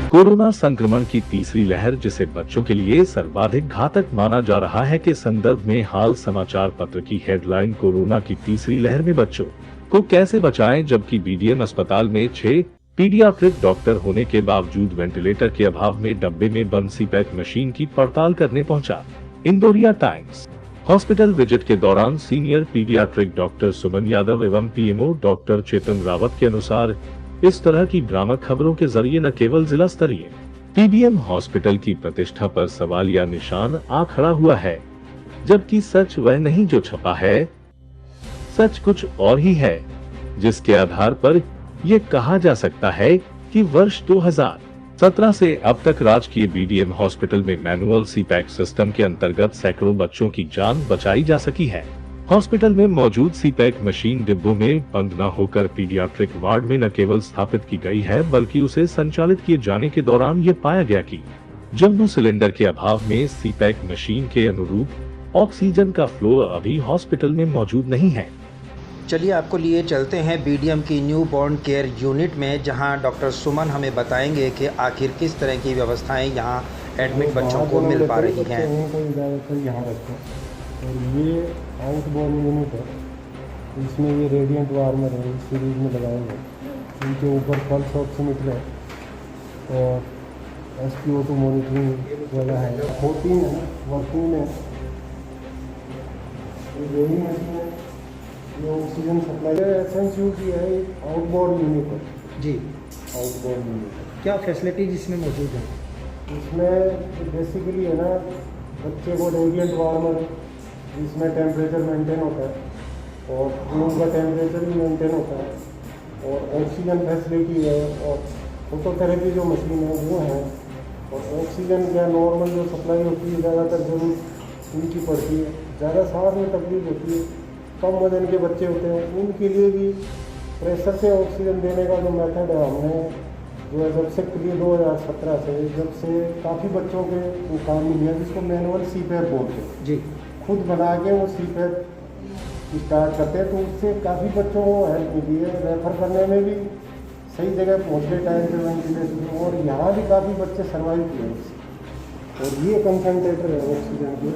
Corona संक्रमण की तीसरी लहर, जिसे बच्चों के लिए सर्वाधिक घातक माना जा रहा है, के संदर्भ में हाल समाचार पत्र की हेडलाइन कोरोना की तीसरी लहर में बच्चों को कैसे बचाएं, जबकि बीडीएम अस्पताल में 6 पीडियाट्रिक डॉक्टर होने के बावजूद वेंटिलेटर के अभाव में डब्बे में बंद सीपैक मशीन की पड़ताल करने पहुंचा। इंदौरिया टाइम्स। हॉस्पिटल विजिट के दौरान senior paediatric doctor Suman Yadav एवं पीएमओ डॉक्टर चेतन रावत के अनुसार इस तरह की भ्रामक खबरों के जरिए न केवल जिला स्तरीय पीबीएम हॉस्पिटल की प्रतिष्ठा पर सवालिया निशान आ खड़ा हुआ है, जबकि सच वह नहीं जो छपा है, सच कुछ और ही है, जिसके आधार पर ये कहा जा सकता है कि वर्ष 2017 से अब तक राजकीय बीडीएम हॉस्पिटल में मैनुअल सीपैक सिस्टम के अंतर्गत सैकड़ों बच्चों की जान बचाई जा सकी है। हॉस्पिटल में मौजूद सीपैक मशीन डिब्बों में बंद न होकर पीडियाट्रिक वार्ड में न केवल स्थापित की गई है, बल्कि उसे संचालित किए जाने के दौरान ये पाया गया कि जम्बो सिलेंडर के अभाव में सीपैक मशीन के अनुरूप ऑक्सीजन का फ्लो अभी हॉस्पिटल में मौजूद नहीं है। चलिए आपको लिए चलते हैं बीडीएम की न्यू बॉर्न केयर यूनिट में, जहां डॉक्टर सुमन हमें बताएंगे कि आखिर किस तरह की व्यवस्थाएं यहां एडमिट बच्चों को मिल पा रही हैं। और ये आउटबोर्न यूनिट है, इसमें ये रेडिएंट वार्मर है, इस सीरीज में लगाए गए। इनके ऊपर पल्स ऑक्सीमीटर है और SpO2 मॉनिटरिंग वाला है। 14 है वर्किंग में। यही मशीन है, ये ऑक्सीजन सप्लाई SNCU की है, आउटबोर्न यूनिट है जी। आउटबोर्न यूनिट क्या फैसिलिटीज इसमें मौजूद है? इसमें बेसिकली है ना, बच्चे को रेडिएंट वार्मर, इसमें टेम्परेचर मेंटेन होता है और रूम का टेम्परेचर भी मेंटेन होता है और ऑक्सीजन फैसिलिटी है और फोटोथेरेपी जो मशीन है वो है। और ऑक्सीजन क्या नॉर्मल जो सप्लाई होती है ज़्यादातर जरूरत उनकी पड़ती है, ज़्यादा सांस में तकलीफ होती है, कम वजन के बच्चे होते हैं, उनके लिए भी प्रेशर से ऑक्सीजन देने का जो मेथड है हमने जो है जब से 2017 से जब से काफ़ी बच्चों के वो काम मिल गया, जिसको मैनुअल सीपैप बोलते हैं जी। खुद बना के वो सीपैप स्टार्ट करते हैं, तो उससे काफ़ी बच्चों को हेल्प मिली है। रेफर करने में भी सही जगह पहुँचने टाइम पे वेंटिलेशन, और यहाँ भी काफ़ी बच्चे सर्वाइव किए हैं। और ये कंसनट्रेटर है ऑक्सीजन के,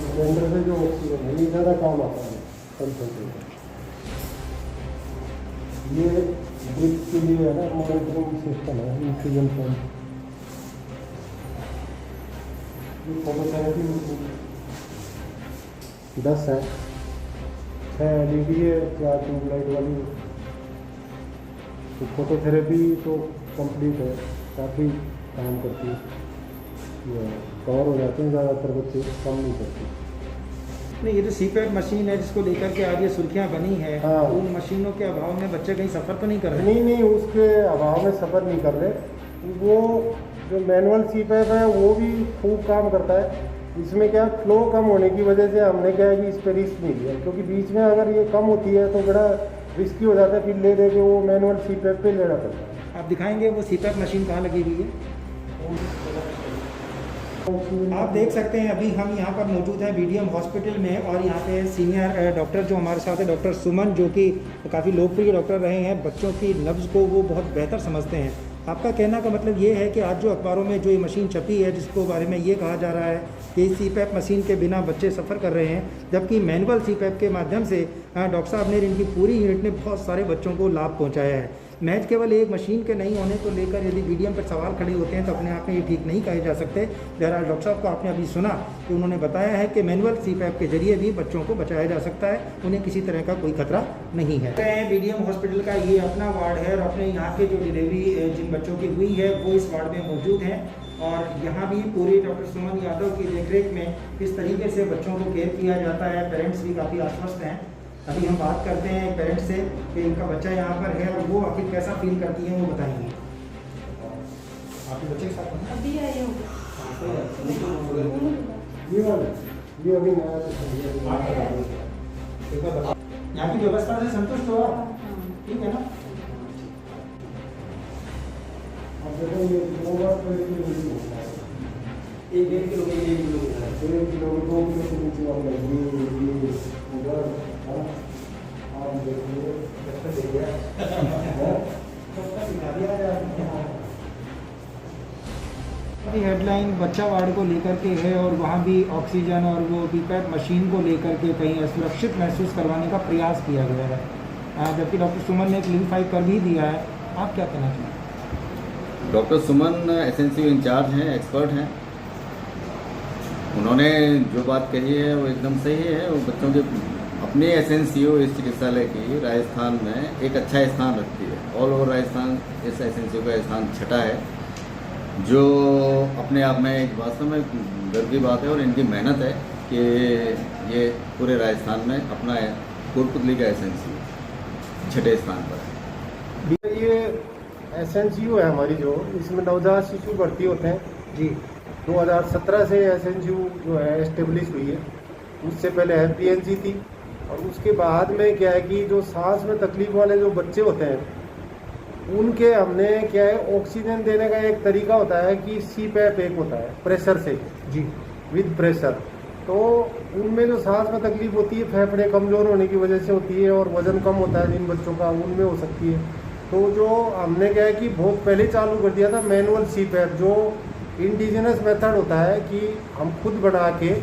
सिलेंडर से जो ऑक्सीजन है ये ज़्यादा काम आता है कंसनट्रेटर। ये ड्रिप के लिए है ना, मॉनिटरिंग सिस्टम है, ऑक्सीजन पंप। ये फोटोथेरेपी 10 है, 6 LED है, 4 ट्यूबलाइट वाली। तो फोटोथेरेपी तो कंप्लीट है, काफ़ी काम करती है, ये कवर हो जाते हैं ज़्यादातर बच्चे, कम नहीं करते। नहीं, ये जो सीपैक मशीन है जिसको लेकर के आज ये सुर्खियाँ बनी है, हाँ। उन मशीनों के अभाव में बच्चे कहीं सफ़र तो नहीं कर रहे? नहीं, उसके अभाव में सफ़र नहीं कर रहे। वो जो मैनुअल सीपैप है वो भी खूब काम करता है। इसमें क्या फ्लो कम होने की वजह से हमने क्या है कि इस पर रिस्क नहीं लिया, क्योंकि बीच में अगर ये कम होती है तो बड़ा रिस्की हो जाता है, फिर ले के वो मैनुअल सीपैप पे लेना पड़ता है। आप दिखाएंगे वो सीपैक मशीन कहाँ लगी हुई है? आप देख सकते हैं अभी हम यहाँ पर मौजूद हैं बीडीएम हॉस्पिटल में, और यहाँ पे सीनियर डॉक्टर जो हमारे साथ है डॉक्टर सुमन, जो कि काफ़ी लोकप्रिय डॉक्टर रहे हैं, बच्चों की नब्ज़ को वो बहुत बेहतर समझते हैं। आपका कहना का मतलब ये है कि आज जो अखबारों में जो ये मशीन छपी है जिसको बारे में ये कहा जा रहा है कि सीपैप मशीन के बिना बच्चे सफ़र कर रहे हैं, जबकि मैनुअल सीपैप के माध्यम से डॉक्टर साहब ने, इनकी पूरी यूनिट ने बहुत सारे बच्चों को लाभ पहुँचाया है। मैच केवल एक मशीन के नहीं होने को लेकर यदि बीडीएम पर सवाल खड़े होते हैं तो अपने आप में ये ठीक नहीं कहे जा सकते। बहरहाल डॉक्टर साहब को आपने अभी सुना कि उन्होंने बताया है कि मैनुअल सीपैप के जरिए भी बच्चों को बचाया जा सकता है, उन्हें किसी तरह का कोई खतरा नहीं है। बीडीएम हॉस्पिटल का ये अपना वार्ड है और अपने यहाँ के जो डिलीवरी जिन बच्चों की हुई है वो इस वार्ड में मौजूद हैं, और यहाँ भी पूरे डॉक्टर सुमन यादव की देखरेख में इस तरीके से बच्चों को केयर किया जाता है। पेरेंट्स भी काफ़ी आश्वस्त हैं। अभी हम बात करते हैं पेरेंट्स से कि इनका बच्चा यहाँ पर है और वो आखिर कैसा फील करती हैं, वो बताएंगे। आपके बच्चे के साथ अभी आए हो? ये अभी नया यहाँ की व्यवस्था से संतुष्ट हो? ठीक है ना? एक 1.5 किलो के 1 किलो 2 किलो के नीचे वाला आप देखिए की हेडलाइन बच्चा वार्ड को लेकर के है और वहाँ भी ऑक्सीजन और वो पीपैप मशीन को लेकर के कहीं असुरक्षित महसूस करवाने का प्रयास किया गया है, जबकि डॉक्टर सुमन ने क्लीन फाइव कर भी दिया है। आप क्या कहना चाहेंगे? डॉक्टर सुमन एसएनसीयू इंचार्ज हैं, एक्सपर्ट हैं। उन्होंने जो बात कही है वो एकदम सही है। वो बच्चों के अपने एसएनसीयू इस चिकित्सालय की राजस्थान में एक अच्छा स्थान रखती है। ऑल ओवर राजस्थान इस एसएनसीयू का स्थान छठा है, जो अपने आप में एक वास्तव में गर्व की बात है। और इनकी मेहनत है कि ये पूरे राजस्थान में अपना कोटपुतली का एसएनसीयू छठे स्थान पर है। ये एसएनसीयू है हमारी, जो इसमें नवजात शिशु भर्ती होते हैं जी। 2017 से एसएनसीयू जो है एस्टेब्लिश हुई है। उससे पहले एफपीएनसी थी, और उसके बाद में क्या है कि जो सांस में तकलीफ वाले जो बच्चे होते हैं उनके हमने क्या है ऑक्सीजन देने का एक तरीका होता है कि सीपैप एक होता है प्रेशर से जी, विद प्रेशर। तो उनमें जो सांस में तकलीफ होती है फेफड़े कमज़ोर होने की वजह से होती है, और वज़न कम होता है जिन बच्चों का, उनमें हो सकती है। तो जो हमने क्या है कि बहुत पहले चालू कर दिया था मैनुअल सीपैप, जो इंडिजिनस मेथड होता है कि हम खुद बना के,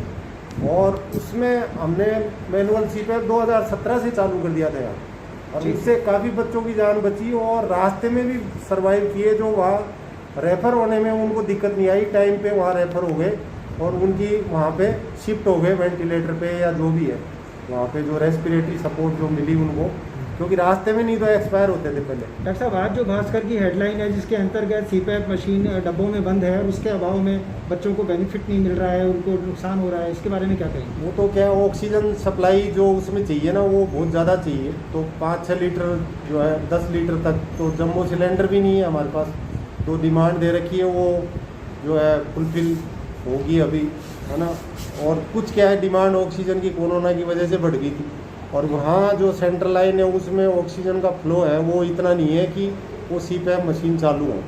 और उसमें हमने मैनुअल सीपैप 2017 से चालू कर दिया था यार। और इससे काफ़ी बच्चों की जान बची, और रास्ते में भी सर्वाइव किए। जो वहाँ रेफ़र होने में उनको दिक्कत नहीं आई, टाइम पे वहाँ रेफ़र हो गए और उनकी वहाँ पे शिफ्ट हो गए वेंटिलेटर पे या जो भी है वहाँ पे, जो रेस्पिरेटरी सपोर्ट जो मिली उनको, क्योंकि रास्ते में नहीं तो एक्सपायर होते थे पहले। डॉक्टर साहब, आज जो भास्कर की हेडलाइन है जिसके अंतर्गत सीपैप मशीन डब्बों में बंद है और उसके अभाव में बच्चों को बेनिफिट नहीं मिल रहा है, उनको नुकसान हो रहा है, इसके बारे में क्या कहेंगे? वो तो क्या है, ऑक्सीजन सप्लाई जो उसमें चाहिए ना वो बहुत ज़्यादा चाहिए। तो 5-6 लीटर जो है 10 लीटर तक, तो जम्बो सिलेंडर भी नहीं है हमारे पास। तो डिमांड दे रखी है, वो जो है फुलफिल होगी अभी, है ना। और कुछ क्या है डिमांड ऑक्सीजन की कोरोना की वजह से बढ़ गई थी, और वहाँ जो सेंट्रल लाइन है उसमें ऑक्सीजन का फ्लो है वो इतना नहीं है कि वो सीपैप मशीन चालू हो।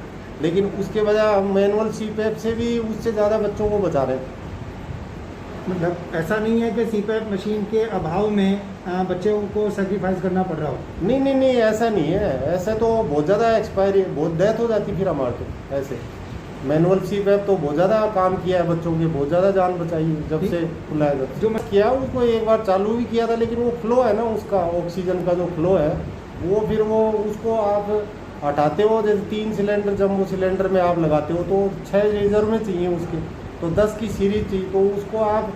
लेकिन उसके बजाय हम मैनुअल सीपैप से भी उससे ज़्यादा बच्चों को बचा रहे हैं। मतलब ऐसा नहीं है कि सीपैप मशीन के अभाव में बच्चों को सेक्रीफाइस करना पड़ रहा हो? नहीं, ऐसा नहीं है। ऐसा तो बहुत ज़्यादा एक्सपायरी, बहुत डेथ हो जाती फिर हमारे तो। ऐसे मैनुअल सीपैप तो बहुत ज़्यादा काम किया है बच्चों के, बहुत ज़्यादा जान बचाई है जब से खुला है। जब जो मैं किया उसको एक बार चालू भी किया था, लेकिन वो फ्लो है ना उसका, ऑक्सीजन का जो फ्लो है वो फिर वो उसको आप हटाते हो। जैसे 3 सिलेंडर जम्बो सिलेंडर में आप लगाते हो तो 6 रिजर्व में चाहिए उसके, तो 10 की सीरीज चाहिए। तो उसको आप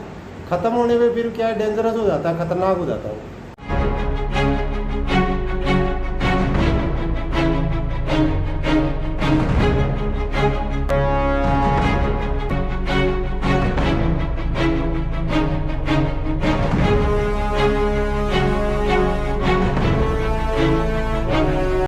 ख़त्म होने में फिर क्या डेंजरस हो जाता है, ख़तरनाक हो जाता है वो।